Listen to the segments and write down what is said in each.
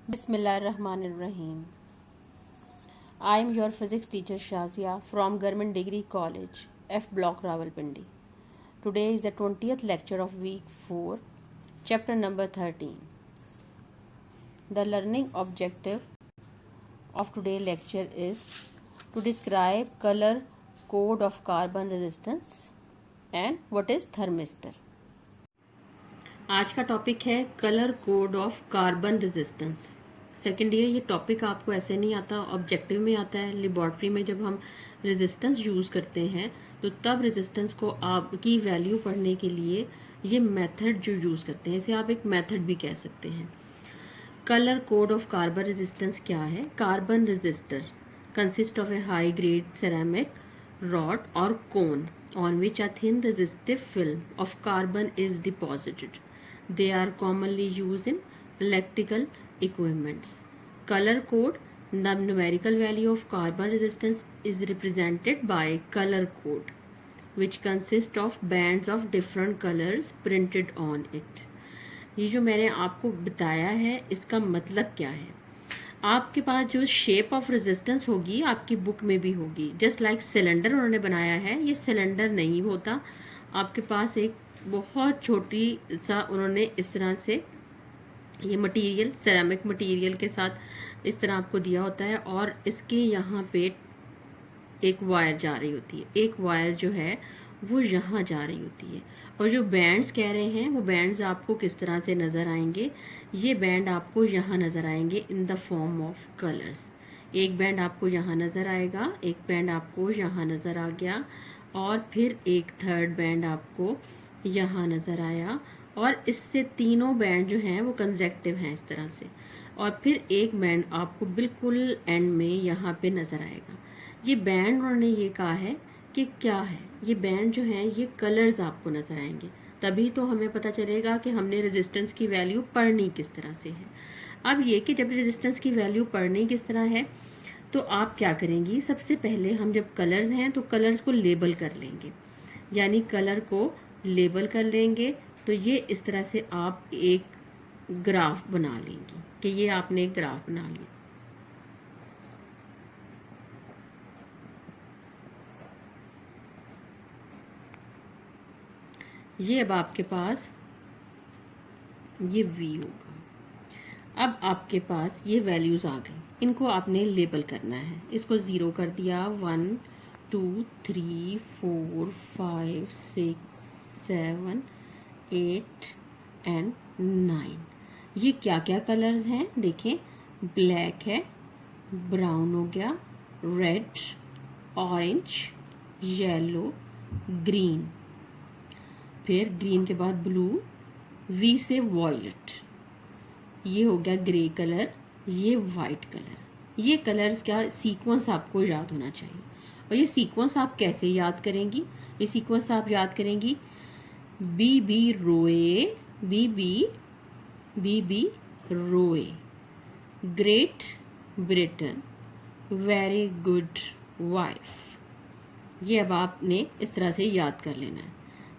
Bismillahirrahmanirrahim. I am your physics teacher Shazia from Government Degree College, F Block Rawalpindi. Today is the 20th lecture of week 4, chapter number 13. The learning objective of today's lecture is to describe color code of carbon resistance and what is thermistor. आज का topic है colour code of carbon resistance. Second year ये topic आपको ऐसे नहीं आता, objective में आता है। लेबॉर्ट्री में जब हम रेजिस्टेंस यूज़ करते हैं तो तब रेजिस्टेंस को आपकी वैल्यू पढ़ने के लिए ये मेथड जो यूज़ करते हैं, इसे आप एक मेथड भी कह सकते हैं। Colour code of carbon resistance क्या है? Carbon resistor consist of a high grade ceramic rod और cone on which a thin resistive film of carbon is deposited. They are commonly used in electrical equipments. Color code: the numerical value of carbon resistance is represented by color code, which consists of bands of different colors printed on it. ये जो मैंने आपको बताया है इसका मतलब क्या है? आपके पास जो शेप ऑफ रेजिस्टेंस होगी आपकी बुक में भी होगी। जस्ट लाइक सिलेंडर उन्होंने बनाया है, ये सिलेंडर नहीं होता। आपके पास एक बहुत छोटी सा उन्होंने इस तरह से ये मटेरियल सेरामिक मटेरियल के साथ इस तरह आपको दिया होता है और इसके यहाँ पे एक वायर जा रही होती है। एक वायर जो है वो यहाँ जा रही होती है और जो बैंड्स कह रहे हैं वो बैंड्स आपको किस तरह से नज़र आएंगे? ये बैंड आपको यहाँ नज़र आएंगे in the form of colours. एक बैंड आपको यहाँ नज़र आएगा, एक बैंड आपको यहाँ नज़र आ गया और फिर एक थर्ड बैंड आपको यहाँ नज़र आया और इससे तीनों बैंड जो हैं वो कंसेक्टिव हैं इस तरह से। और फिर एक बैंड आपको बिल्कुल एंड में यहाँ पे नज़र आएगा। ये बैंड उन्होंने ये कहा है कि क्या है? ये बैंड जो हैं ये कलर्स आपको नज़र आएंगे, तभी तो हमें पता चलेगा कि हमने रेजिस्टेंस की वैल्यू पढ़नी किस तरह से है। अब ये कि जब रेजिस्टेंस की वैल्यू पढ़नी किस तरह है तो आप क्या करेंगी? सबसे पहले हम जब कलर्स हैं तो कलर्स को लेबल कर लेंगे, यानी कलर को लेबल कर लेंगे। तो ये इस तरह से आप एक ग्राफ बना लेंगी कि ये आपने एक ग्राफ बना लिया। ये अब आपके पास ये V होगा। अब आपके पास ये वैल्यूज़ आ गई, इनको आपने लेबल करना है। इसको 0 कर दिया, 1 2 3 4 5 6 7 8 एंड 9। ये क्या क्या कलर्स हैं देखें? ब्लैक है, ब्राउन हो गया, रेड, ऑरेंज, येलो, ग्रीन, फिर ग्रीन के बाद ब्लू, वी से वॉयलेट, ये हो गया ग्रे कलर, ये वाइट कलर। ये कलर्स का सीक्वेंस आपको याद होना चाहिए। और ये सीक्वेंस आप कैसे याद करेंगी? ये सीक्वेंस आप याद करेंगी बी बी रोए, बी बी रोए, great Britain, very good wife. ये अब आपने इस तरह से याद कर लेना है,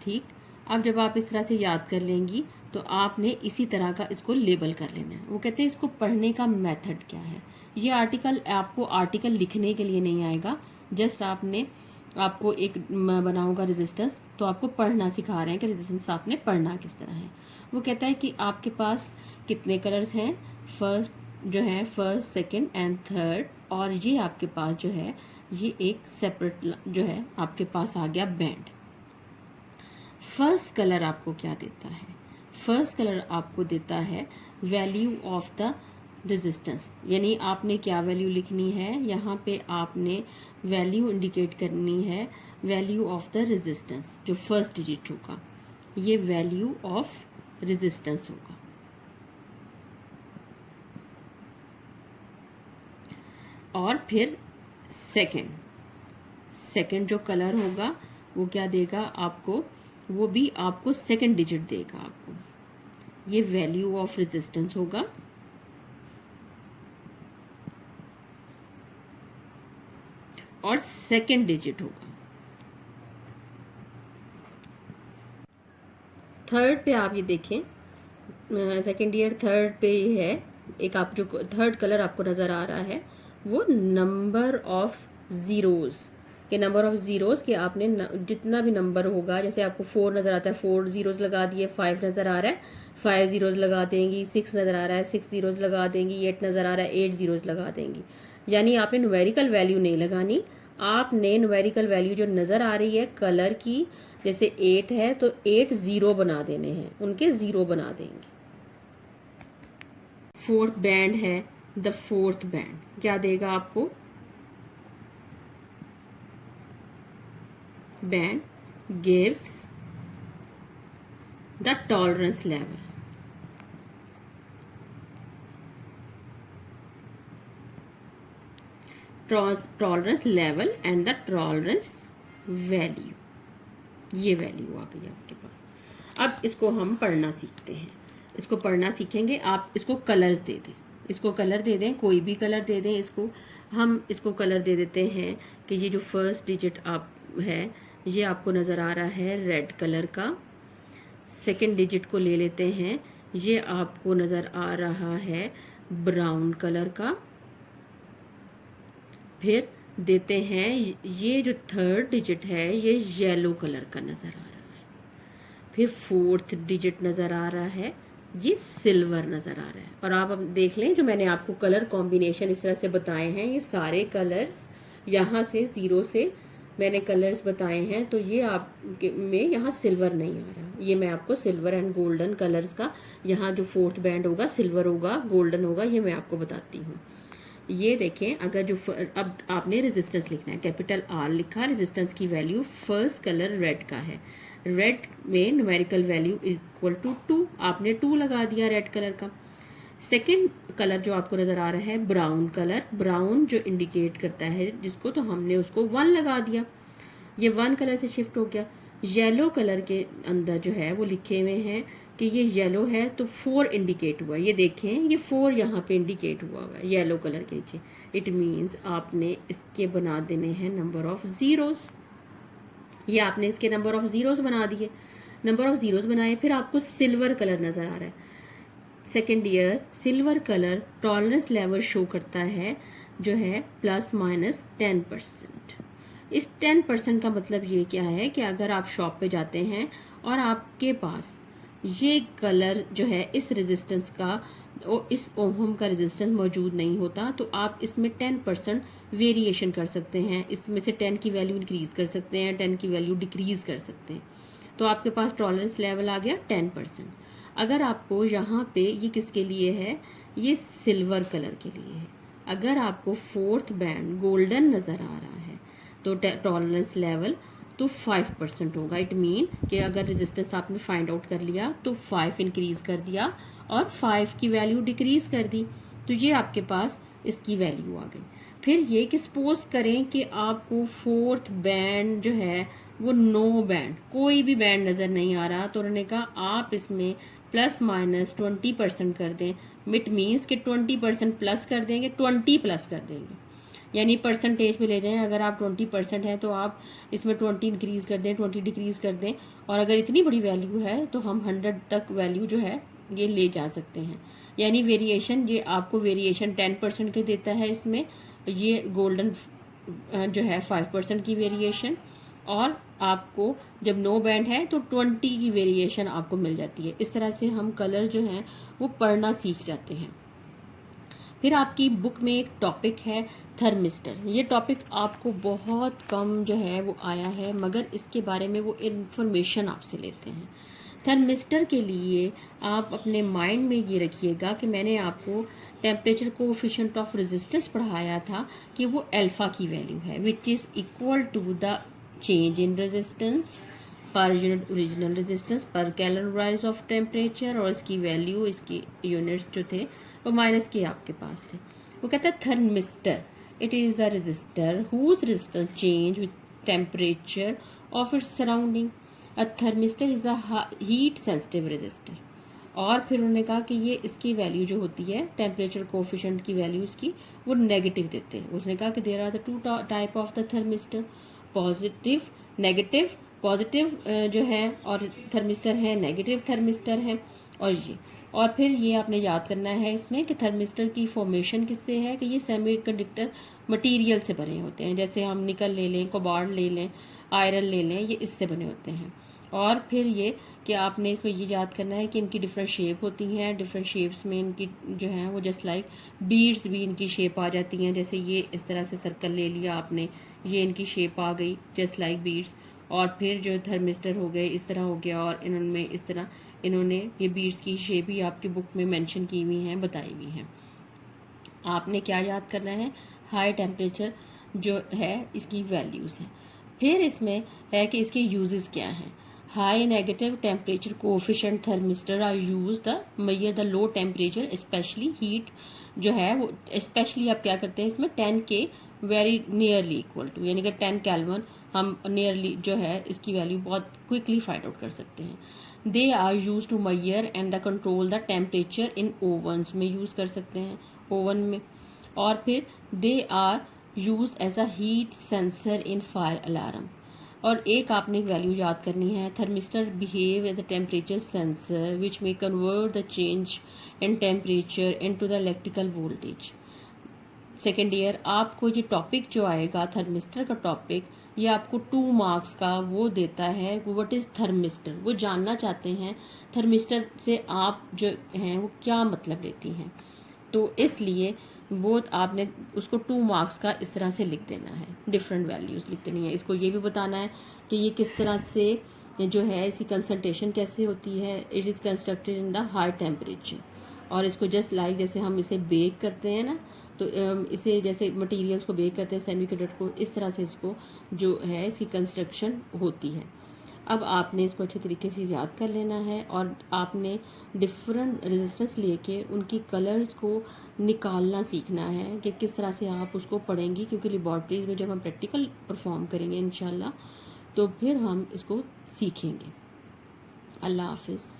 ठीक। अब जब आप इस तरह से याद कर लेंगी तो आपने इसी तरह का इसको लेबल कर लेना है। वो कहते हैं इसको पढ़ने का मेथड क्या है। ये आर्टिकल आपको आर्टिकल लिखने के लिए नहीं आएगा, जस्ट आपको एक बना होगा रेजिस्टेंस, तो आपको पढ़ना सिखा रहे हैं कि रेजिस्टेंस आपने पढ़ना किस तरह है। वो कहता है कि आपके पास कितने कलर्स हैं, फर्स्ट सेकेंड एंड थर्ड, और ये आपके पास जो है ये एक सेपरेट जो है आपके पास आ गया बैंड। फर्स्ट कलर आपको क्या देता है? फर्स्ट कलर आपको देता है वैल्यू ऑफ द रेजिस्टेंस, यानी आपने क्या वैल्यू लिखनी है? यहाँ पे आपने वैल्यू इंडिकेट करनी है, वैल्यू ऑफ द रेजिस्टेंस। जो फर्स्ट डिजिट होगा ये वैल्यू ऑफ रेजिस्टेंस होगा। और फिर सेकंड जो कलर होगा वो क्या देगा आपको? वो भी आपको सेकंड डिजिट देगा आपको, ये वैल्यू ऑफ रेजिस्टेंस होगा। और सेकंड डिजिट होगा। थर्ड पे आप ये देखें, सेकंड ईयर थर्ड पे है एक आप जो थर्ड कलर आपको नज़र आ रहा है वो नंबर ऑफ ज़ीरोज़ के नंबर ऑफ ज़ीरोज़ के आपने जितना भी नंबर होगा, जैसे आपको 4 नज़र आता है 4 ज़ीरोज़ लगा दिए, 5 नज़र आ रहा है 5 ज़ीरोज़ लगा देंगी, 6 नज़र आ रहा है 6 ज़ीरोज़ लगा देंगी, 8 नज़र आ रहा है 8 ज़ीरोज़ लगा देंगी। यानी आपने न्यूमेरिकल वैल्यू नहीं लगानी, आपने न्यूमेरिकल वैल्यू जो नज़र आ रही है कलर की, जैसे 8 है तो 8 ज़ीरो बना देने हैं, उनके ज़ीरो बना देंगे। फोर्थ बैंड है, द फोर्थ बैंड क्या देगा आपको, band gives the tolerance level. Tolerance level and the tolerance value, ये वैल्यू आ गई आपके पास। अब इसको हम पढ़ना सीखते हैं, इसको पढ़ना सीखेंगे। आप इसको कलर्स दे दें, इसको कलर दे दें, कोई भी कलर दे दें इसको। हम इसको कलर दे देते हैं कि ये जो फर्स्ट डिजिट आप है ये आपको नज़र आ रहा है रेड कलर का। सेकंड डिजिट को ले लेते हैं, ये आपको नज़र आ रहा है ब्राउन कलर का। फिर देते हैं ये जो थर्ड डिजिट है ये येलो कलर का नज़र आ रहा है। फिर फोर्थ डिजिट नज़र आ रहा है, ये सिल्वर नज़र आ रहा है। और आप अब देख लें जो मैंने आपको कलर कॉम्बिनेशन इस तरह से बताए हैं, ये सारे कलर्स यहाँ से ज़ीरो से मैंने कलर्स बताए हैं, तो ये आप में यहाँ सिल्वर नहीं आ रहा। ये मैं आपको सिल्वर एंड गोल्डन कलर्स का, यहाँ जो फोर्थ बैंड होगा सिल्वर होगा गोल्डन होगा, ये मैं आपको बताती हूँ। ये देखें, अगर जो अब आपने रेजिस्टेंस लिखना है, कैपिटल R लिखा, रेजिस्टेंस की वैल्यू फर्स्ट कलर रेड का है, रेड में न्यूमेरिकल वैल्यू इक्वल टू 2, आपने 2 लगा दिया रेड कलर का। सेकंड कलर जो आपको नज़र आ रहा है ब्राउन कलर, ब्राउन जो इंडिकेट करता है जिसको, तो हमने उसको 1 लगा दिया, ये 1 कलर से शिफ्ट हो गया। येलो कलर के अंदर जो है वो लिखे हुए हैं कि ये येलो है तो 4 इंडिकेट हुआ, ये देखें ये 4 यहाँ पे इंडिकेट हुआ है येलो कलर के नीचे। इट मीन्स आपने इसके बना देने हैं नंबर ऑफ ज़ीरोज़, ये आपने इसके नंबर ऑफ ज़ीरोज़ बना दिए। नंबर ऑफ ज़ीरोज़ बनाए, फिर आपको सिल्वर कलर नज़र आ रहा है। Second year silver colour tolerance level show करता है जो है ±10%। इस 10% का मतलब ये क्या है कि अगर आप शॉप पे जाते हैं और आपके पास ये कलर जो है इस रेजिस्टेंस का, इस ओहम का रेजिस्टेंस मौजूद नहीं होता, तो आप इसमें 10% वेरिएशन कर सकते हैं, इसमें से 10 की वैल्यू इंक्रीज़ कर सकते हैं, 10 की वैल्यू डिक्रीज़ कर सकते हैं। तो आपके पास टॉलरेंस लेवल आ गया 10%। अगर आपको यहाँ पे ये किसके लिए है, ये सिल्वर कलर के लिए है। अगर आपको फोर्थ बैंड गोल्डन नज़र आ रहा है तो टॉलरेंस लेवल तो 5% होगा। इट मीन कि अगर रेजिस्टेंस आपने फाइंड आउट कर लिया तो 5 इंक्रीज़ कर दिया और 5 की वैल्यू डिक्रीज़ कर दी, तो ये आपके पास इसकी वैल्यू आ गई। फिर ये कि सपोज करें कि आपको फोर्थ बैंड जो है वो नो बैंड, कोई भी बैंड नज़र नहीं आ रहा, तो उन्होंने कहा आप इसमें ±20% कर दें। इट मीन्स कि 20% प्लस कर देंगे, 20 प्लस कर देंगे, यानी परसेंटेज पे ले जाएं। अगर आप 20% है तो आप इसमें 20 इंक्रीज़ कर दें, 20 डिक्रीज़ कर दें, और अगर इतनी बड़ी वैल्यू है तो हम 100 तक वैल्यू जो है ये ले जा सकते हैं। यानी वेरिएशन, ये आपको वेरिएशन 10% के देता है इसमें, ये गोल्डन जो है 5% की वेरिएशन, और आपको जब नो बैंड है तो 20 की वेरिएशन आपको मिल जाती है। इस तरह से हम कलर जो हैं वो पढ़ना सीख जाते हैं। फिर आपकी बुक में एक टॉपिक है थर्मिस्टर। ये टॉपिक आपको बहुत कम जो है वो आया है, मगर इसके बारे में वो इन्फॉर्मेशन आपसे लेते हैं। थर्मिस्टर के लिए आप अपने माइंड में ये रखिएगा कि मैंने आपको टेम्परेचर कोएफिशिएंट ऑफ रेजिस्टेंस पढ़ाया था कि वो अल्फ़ा की वैल्यू है, which is equal to the change in resistance per unit original resistance per calorie rise of temperature, और इसकी वैल्यू, इसकी यूनिट्स जो थे वो माइनस के आपके पास थे। वो कहता है thermistor, it is a resistor whose resistance change with temperature of its surrounding. A thermistor is a heat sensitive resistor. और फिर उन्होंने कहा कि ये इसकी वैल्यू जो होती है टेम्परेचर कोएफिशिएंट की वैल्यू इसकी वो नेगेटिव देते हैं। उसने कहा कि there are the 2 type of the thermistor, positive negative. Positive जो है और थर्मिस्टर है, नेगेटिव थर्मिस्टर है। और ये और फिर ये आपने याद करना है इसमें कि थर्मिस्टर की फॉर्मेशन किससे है, कि ये सेमीकंडक्टर मटेरियल से बने होते हैं। जैसे हम निकल ले लें, कोबाल्ट ले लें, आयरन ले लें, ये इससे बने होते हैं। और फिर ये कि आपने इसमें ये याद करना है कि इनकी डिफरेंट शेप होती हैं। डिफरेंट शेप्स में इनकी जो है वो जस्ट लाइक बीड्स भी इनकी शेप आ जाती हैं। जैसे ये इस तरह से सर्कल ले लिया आपने, ये इनकी शेप आ गई जस्ट लाइक बीड्स। और फिर जो थर्मिस्टर हो गए इस तरह हो गया, और इनमें इस तरह इन्होंने ये बीड्स की शेप ही आपकी बुक में मेंशन की हुई हैं, बताई हुई हैं। आपने क्या याद करना है, हाई टेम्परेचर जो है इसकी वैल्यूज़ हैं। फिर इसमें है कि इसके यूजेस क्या हैं। High negative temperature coefficient thermistor are use the measure the low temperature specially heat जो है वो स्पेशली आप क्या करते हैं इसमें 10 के वेरी नियरली इक्वल टू, यानी कि 10 केल्विन हम नियरली जो है इसकी वैल्यू बहुत क्विकली फाइंड आउट कर सकते हैं। They are use to measure and the control the temperature in ovens में यूज़ कर सकते हैं, ओवन में। और फिर they are use as a heat sensor in fire alarm. और एक आपने वैल्यू याद करनी है, thermistor behave as a temperature sensor which में convert the change in temperature into the electrical voltage. Second year आपको ये टॉपिक जो आएगा थर्मिस्टर का टॉपिक, ये आपको 2 मार्क्स का वो देता है, व्हाट इज़ थर्मिस्टर। वो जानना चाहते हैं थर्मिस्टर से आप जो हैं वो क्या मतलब लेती हैं। तो इसलिए वो आपने उसको 2 मार्क्स का इस तरह से लिख देना है, डिफरेंट वैल्यूज़ लिख देनी है। इसको ये भी बताना है कि ये किस तरह से जो है इसकी कंसंट्रेशन कैसे होती है, it is constructed in the high temperature. और इसको जस्ट लाइक जैसे हम इसे बेक करते हैं ना, तो इसे जैसे मटेरियल्स को बेक करते हैं सेमीकंडक्टर को, इस तरह से इसको जो है इसकी कंस्ट्रक्शन होती है। अब आपने इसको अच्छे तरीके से याद कर लेना है, और आपने डिफरेंट रेजिस्टेंस लेके उनकी कलर्स को निकालना सीखना है कि किस तरह से आप उसको पढ़ेंगी, क्योंकि लेबॉर्ट्रीज में जब हम प्रैक्टिकल परफॉर्म करेंगे इंशाल्लाह तो फिर हम इसको सीखेंगे। अल्लाह हाफिज़।